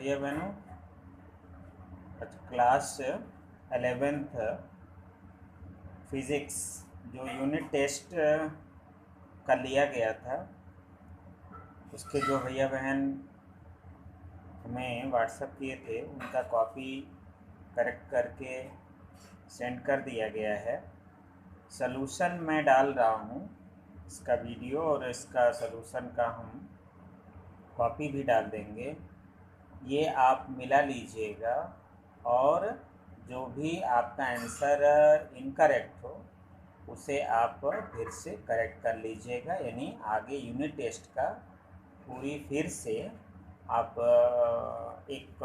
भैया बहनों, class 11th physics जो यूनिट टेस्ट का लिया गया था, उसके जो भैया बहन हमें व्हाट्सएप किए थे उनका कॉपी करेक्ट करके सेंड कर दिया गया है। सलूशन मैं डाल रहा हूँ, इसका वीडियो और इसका सलूशन का हम कॉपी भी डाल देंगे। ये आप मिला लीजिएगा और जो भी आपका आंसर इनकरेक्ट हो उसे आप फिर से करेक्ट कर लीजिएगा, यानी आगे यूनिट टेस्ट का पूरी फिर से आप एक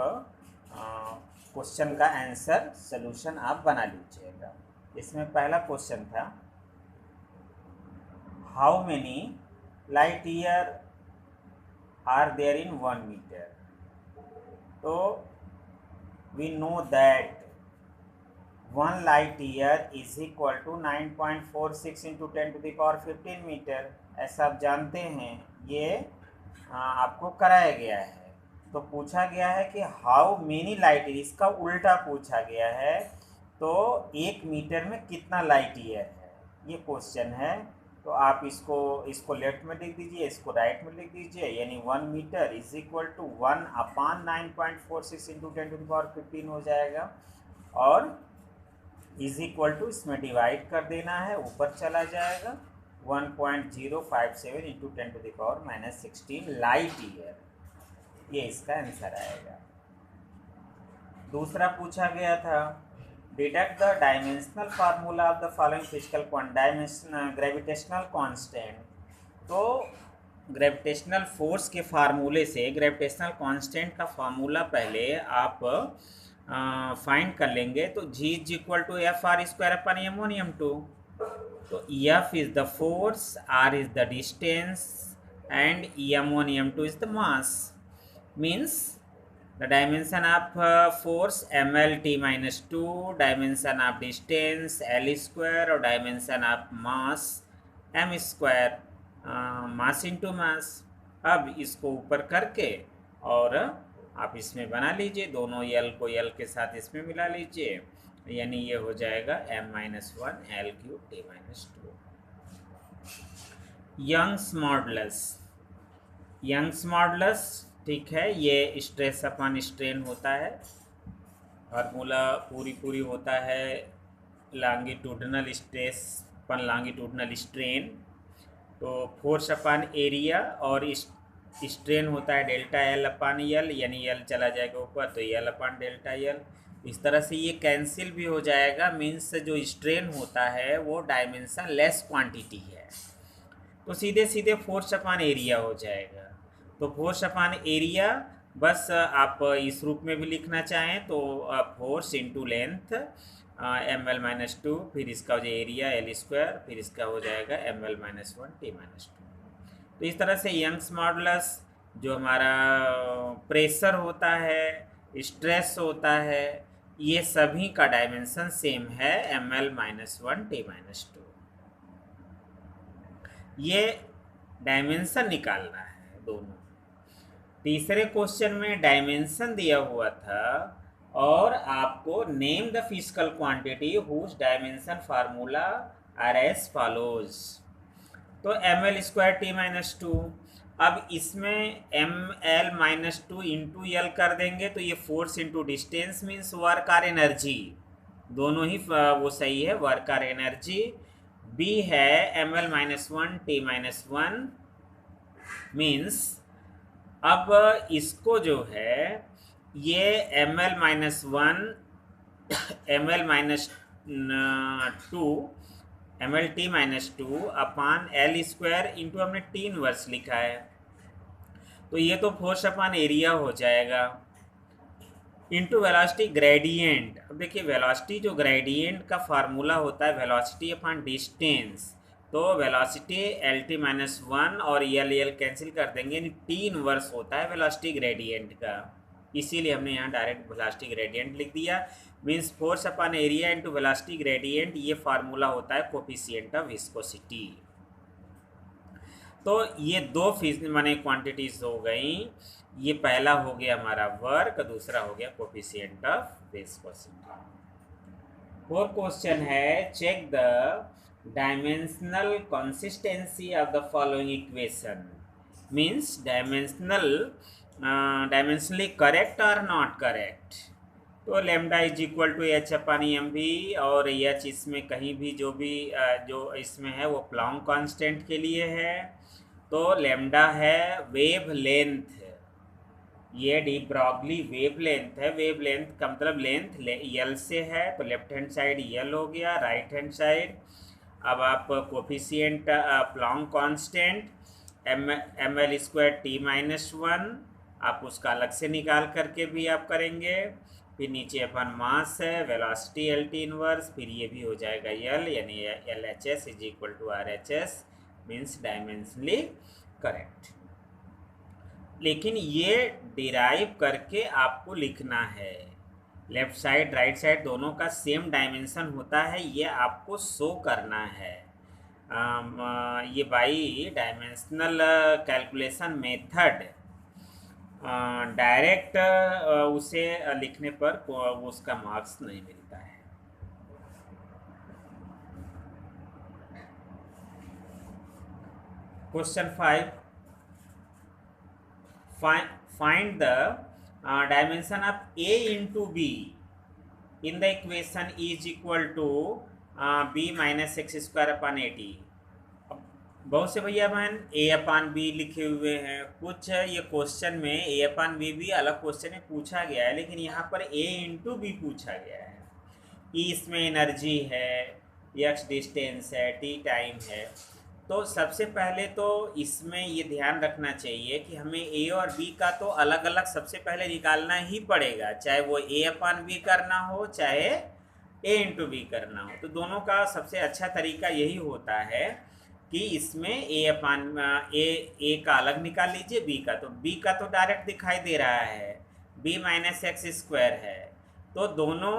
क्वेश्चन का आंसर सलूशन आप बना लीजिएगा। इसमें पहला क्वेश्चन था, how many light year are there in 1 मीटर। तो we know that 1 light year is equal to 9.46 into 10 to the power 15 metre. ऐसा आप जानते हैं, ये आपको कराया गया है। तो पूछा गया है कि हाउ मेनी लाइट ईयर, इसका उल्टा पूछा गया है। तो 1 मीटर में कितना लाइट ईयर है, ये क्वेश्चन है। तो आप इसको लेफ्ट में लिख दीजिए, इसको राइट में लिख दीजिए, यानी 1 metre is equal to 1/9.46 into 10 to the power 15 हो जाएगा। और इज इक्वल टू इसमें डिवाइड कर देना है, ऊपर चला जाएगा 1.057 into 10 to the power -16 light year. ये इसका आंसर आएगा। दूसरा पूछा गया था, deduct the dimensional formula of the following physical gravitational constant. तो ग्रेविटेशनल फोर्स के फार्मूले से ग्रेविटेशनल कांस्टेंट का फार्मूला पहले आप फाइंड कर लेंगे। तो G is equal to F(r²/m1m2). तो F is the force, R is the distance and m1m2 is the mass. Means the dimension of force ml(t)-2, dimension of distance l², और dimension of mass m², mass into mass। अब इसको ऊपर करके और आप इसमें बना लीजिए, दोनों l को l के साथ इसमें मिला लीजिए, यानी ये हो जाएगा m-1 l³t-2। यंग्स मॉडुलस, ठीक है, ये स्ट्रेस अपन स्ट्रेन होता है, फार्मूला पूरी होता है लॉन्गिट्यूडनल स्ट्रेस अपन लॉन्गिट्यूडनल स्ट्रेन। तो फोर्स अपन एरिया और स्ट्रेन होता है डेल्टा L/L, यानी L चला जाएगा ऊपर तो L/Δ L। इस तरह से ये कैंसिल भी हो जाएगा। मीन्स जो स्ट्रेन होता है वो डायमेंशन लेस क्वांटिटी है, तो सीधे सीधे फोर्स अपन एरिया हो जाएगा। तो फोर्स अपॉन एरिया, बस आप इस रूप में भी लिखना चाहें तो फोर्स इंटू लेंथ ml-2, फिर इसका हो जाए एरिया l², फिर इसका हो जाएगा ml-1t-2। तो इस तरह से यंग्स मॉडुलस, जो हमारा प्रेशर होता है, स्ट्रेस होता है, ये सभी का डायमेंशन सेम है ml-1t-2। ये डायमेंशन निकालना है दोनों। तीसरे क्वेश्चन में डायमेंशन दिया हुआ था और आपको name the physical quantity whose dimension formula are as follows. तो ml²t-2। अब इसमें ml-2 इंटू l कर देंगे तो ये force into distance means work or energy, दोनों ही वो सही है, वर्क आर एनर्जी। b है ml-1t-1 मीन्स अब इसको जो है ये ml-1 ml-2 upon l² into हमने t इनवर्स लिखा है, तो ये तो फोर्स अपॉन एरिया हो जाएगा इंटू वेलोसिटी ग्रेडियंट। अब देखिए वेलोसिटी जो ग्रेडियंट का फार्मूला होता है वेलोसिटी अपॉन डिस्टेंस, तो वेलोसिटी LT-1 और l कैंसिल कर देंगे, यानी t इनवर्स होता है वेलोसिटी ग्रेडियंट का, इसीलिए हमने यहाँ डायरेक्ट वेलोसिटी ग्रेडियंट लिख दिया। Means force upon area into velocity gradient, ये फार्मूला होता है कोफिशिएंट ऑफ विस्कोसिटी। तो ये दो फीस माने क्वांटिटीज हो गई। ये पहला हो गया हमारा वर्क, दूसरा हो गया coefficient of viscosity. Fourth question है check the dimensional consistency of the following equation. Means dimensionally correct और नॉट करेक्ट। तो lambda is equal to h upon m भी, और एच इसमें कहीं भी जो इसमें है वो प्लॉन्क कांस्टेंट के लिए है। तो लेमडा है वेव लेंथ, ये डी ब्रॉगली वेव लेंथ है। वेव लेंथ का मतलब लेंथ यल से है, तो लेफ्ट हैंड साइड यल हो गया, राइट हैंड साइड। अब आप coefficient Planck constant M L square T minus one, आप उसका अलग से निकाल करके भी आप करेंगे। फिर नीचे अपन मास है, वेलोसिटी एल टी इनवर्स, फिर ये भी हो जाएगा यल, यानी L H S is equal to R H S, means dimensionally correct. लेकिन ये डिराइव करके आपको लिखना है। लेफ्ट साइड राइट साइड दोनों का सेम डायमेंशन होता है, ये आपको शो करना है। ये by dimensional calculation method direct उसे लिखने पर उसका मार्क्स नहीं मिलता है। Question 5, find the dimension of a into b in the equation is equal to b minus x square upon 80। बहुत से भैया बहन a अपान बी लिखे हुए हैं, कुछ ये क्वेश्चन में a अपान बी भी अलग क्वेश्चन में पूछा गया है, लेकिन यहाँ पर a इंटू बी पूछा गया है। E इसमें एनर्जी है, x डिस्टेंस है, t टाइम है। तो सबसे पहले तो इसमें ये ध्यान रखना चाहिए कि हमें a और b का तो अलग अलग सबसे पहले निकालना ही पड़ेगा, चाहे वो a अपान बी करना हो चाहे a इंटू बी करना हो। तो दोनों का सबसे अच्छा तरीका यही होता है कि इसमें a का अलग निकाल लीजिए, b का तो डायरेक्ट दिखाई दे रहा है, b माइनस एक्स स्क्वायर है। तो दोनों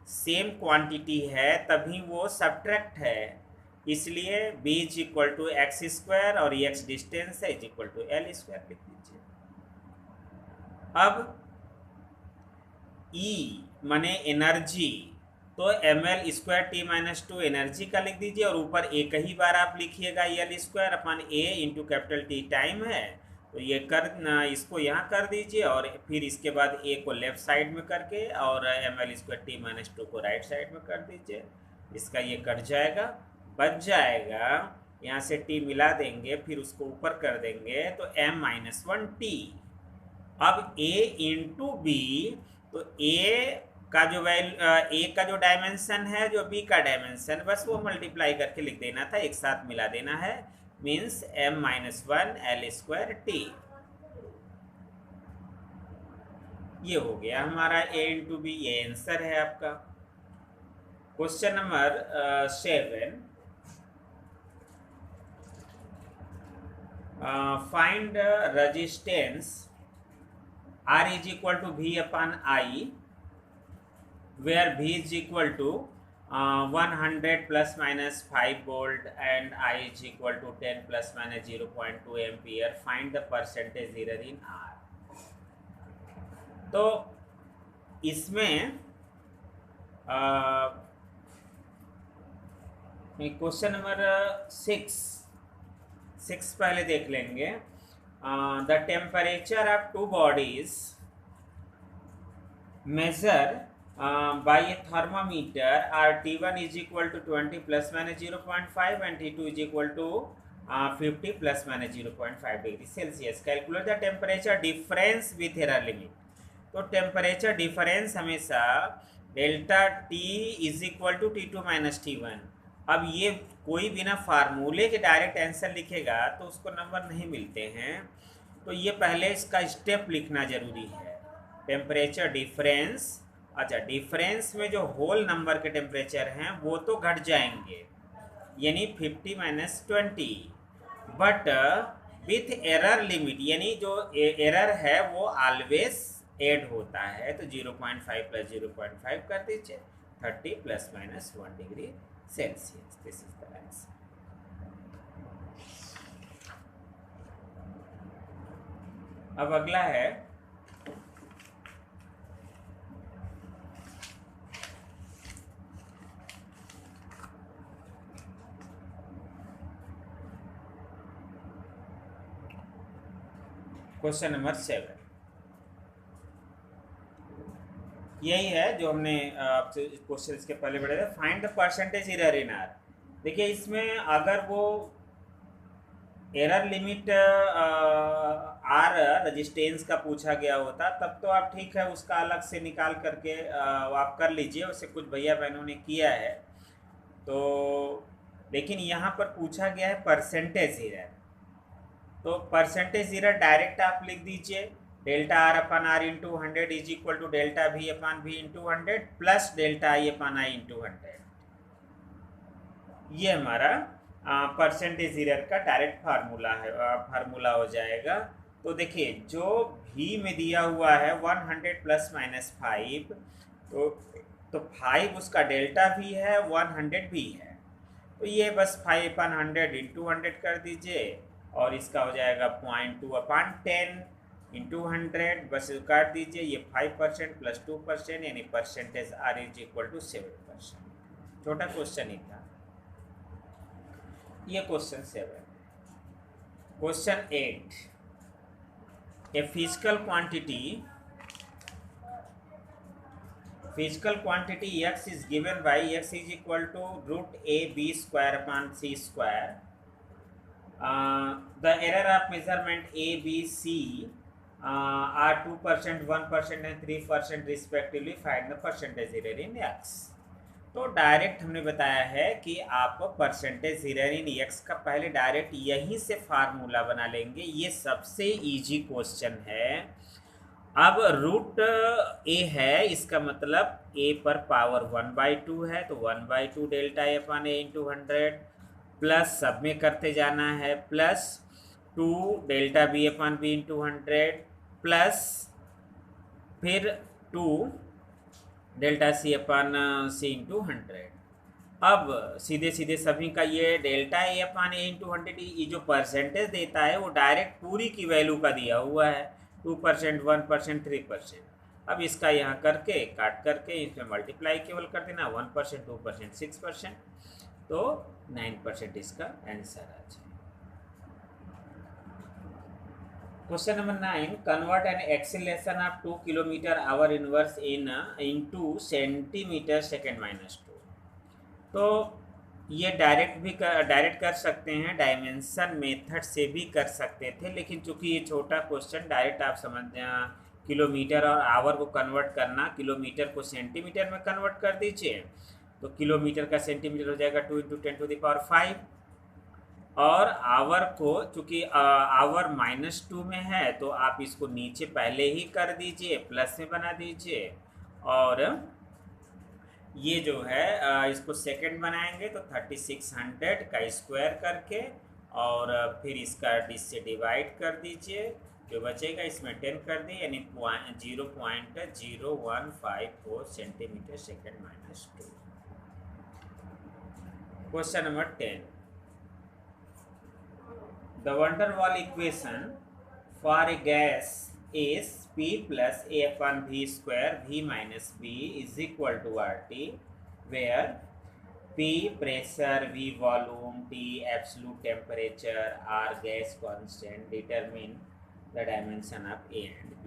सेम क्वांटिटी है तभी वो सब्ट्रैक्ट है, इसलिए b is equal to X square और x डिस्टेंस है is equal to L square लिख दीजिए। अब E माने एनर्जी, तो M L square T minus two energy का लिख दीजिए, और ऊपर एक ही बार आप लिखिएगा एल स्क्वायर अपन ए इंटू कैपिटल टी टाइम है, तो ये इसको यहाँ कर दीजिए, और फिर इसके बाद ए को लेफ्ट साइड में करके और M L square T minus two को राइट साइड में कर दीजिए। इसका ये कट जाएगा, बच जाएगा, यहाँ से t मिला देंगे, फिर उसको ऊपर कर देंगे तो m माइनस वन टी। अब a इंटू बी, तो a का जो डायमेंशन है, जो b का डायमेंशन, बस वो मल्टीप्लाई करके लिख देना था, एक साथ मिला देना है, means m minus one L square T. ये हो गया हमारा a इंटू बी, ये आंसर है आपका। Question number 7, find resistance R is equal to V upon I, where V is equal to 100 plus minus 5 volt and I is equal to 10 plus minus 0.2 ampere. Find the percentage error in R. तो इसमें question number 6 पहले देख लेंगे। The temperature of two bodies measure by a thermometer are T1 is equal to 20 plus minus 0.5 and T2 is equal to 50 plus minus 0.5 degree Celsius. Calculate the temperature difference with error limit. तो temperature difference हमेशा delta T is equal to T2 minus T1। अब ये कोई बिना फार्मूले के direct answer लिखेगा तो उसको नंबर नहीं मिलते हैं, तो ये पहले इसका स्टेप लिखना जरूरी है। टेम्परेचर डिफरेंस, अच्छा डिफरेंस में जो होल नंबर के टेम्परेचर हैं वो तो घट जाएंगे, यानी 50 minus 20, but with error limit, यानी जो एरर है वो ऑलवेज ऐड होता है, तो 0.5 प्लस 0.5 कर दीजिए, 30 plus minus 1 degree Celsius. This is the answer. अब अगला है क्वेश्चन नंबर 7। यही है जो हमने आपसे क्वेश्चन इसके पहले पढ़े थे। Find the percentage error in are. देखिए इसमें अगर वो एरर लिमिट आर रजिस्टेंस का पूछा गया होता तब तो आप ठीक है उसका अलग से निकाल करके आप कर लीजिए, उससे कुछ भैया बहनों ने किया है तो। लेकिन यहाँ पर पूछा गया है परसेंटेज एरर, तो परसेंटेज एरर डायरेक्ट आप लिख दीजिए delta R upon R into 100 is equal to delta V upon V into 100 plus delta I upon I into 100। ये हमारा परसेंटेज एरर का डायरेक्ट फार्मूला है, फार्मूला हो जाएगा। तो देखिए जो भी में दिया हुआ है 100 प्लस माइनस 5, तो 5 उसका डेल्टा भी है, 100 भी है, तो ये बस 5/100 इंटू 100 कर दीजिए और इसका हो जाएगा 0.2/10 इंटू 100, बस काट दीजिए। ये 5% प्लस 2% यानी percentage R is equal to 7%। छोटा क्वेश्चन ही था ये। Question 7। Question 8, a physical quantity x is given by x is equal to root a b square upon c square. The error of measurement a b c are 2%, 1% and 3% respectively. Find the percentage error in x. तो direct हमने बताया है कि आप percentage error in x का पहले direct यहीं से फार्मूला बना लेंगे। ये सबसे इजी क्वेश्चन है। अब रूट ए है, इसका मतलब ए पर पावर 1/2 है, तो 1/2 delta A upon A into 100 plus सब में करते जाना है प्लस 2 डेल्टा बी अपन बी इंटू 100 प्लस फिर 2 डेल्टा सी अपन सी इंटू 100। अब सीधे सीधे सभी का ये delta A upon A into 100 ये जो परसेंटेज देता है वो डायरेक्ट पूरी की वैल्यू का दिया हुआ है, 2%, 1%, 3%। अब इसका यहाँ करके काट करके इसमें मल्टीप्लाई केवल कर देना, 1%, 2%, 6%, तो 9% इसका आंसर आ जाए। Question number 9, convert N acceleration of 2 kilometre our inverse into centimetre second minus 2। तो ये डायरेक्ट कर सकते हैं, डायमेंशन मेथड से भी कर सकते थे, लेकिन चूंकि ये छोटा क्वेश्चन डायरेक्ट आप समझ किलोमीटर और आवर को कन्वर्ट करना, किलोमीटर को सेंटीमीटर में कन्वर्ट कर दीजिए तो किलोमीटर का सेंटीमीटर हो जाएगा 2 × 10⁵, और आवर को चूंकि आवर -2 में है तो आप इसको नीचे पहले ही कर दीजिए, प्लस में बना दीजिए, और ये जो है इसको सेकंड बनाएंगे तो 3600 का स्क्वायर करके और फिर इसका से डिवाइड कर दीजिए, जो बचेगा इसमें 10 कर दिए यानी 0.0154 centimetre second minus 2। Question number 10, the van der Waal equation for a gas is P plus A upon V square V minus B is equal to RT, where P pressure, V volume, T absolute temperature, R gas constant. Determine the dimension of A and B.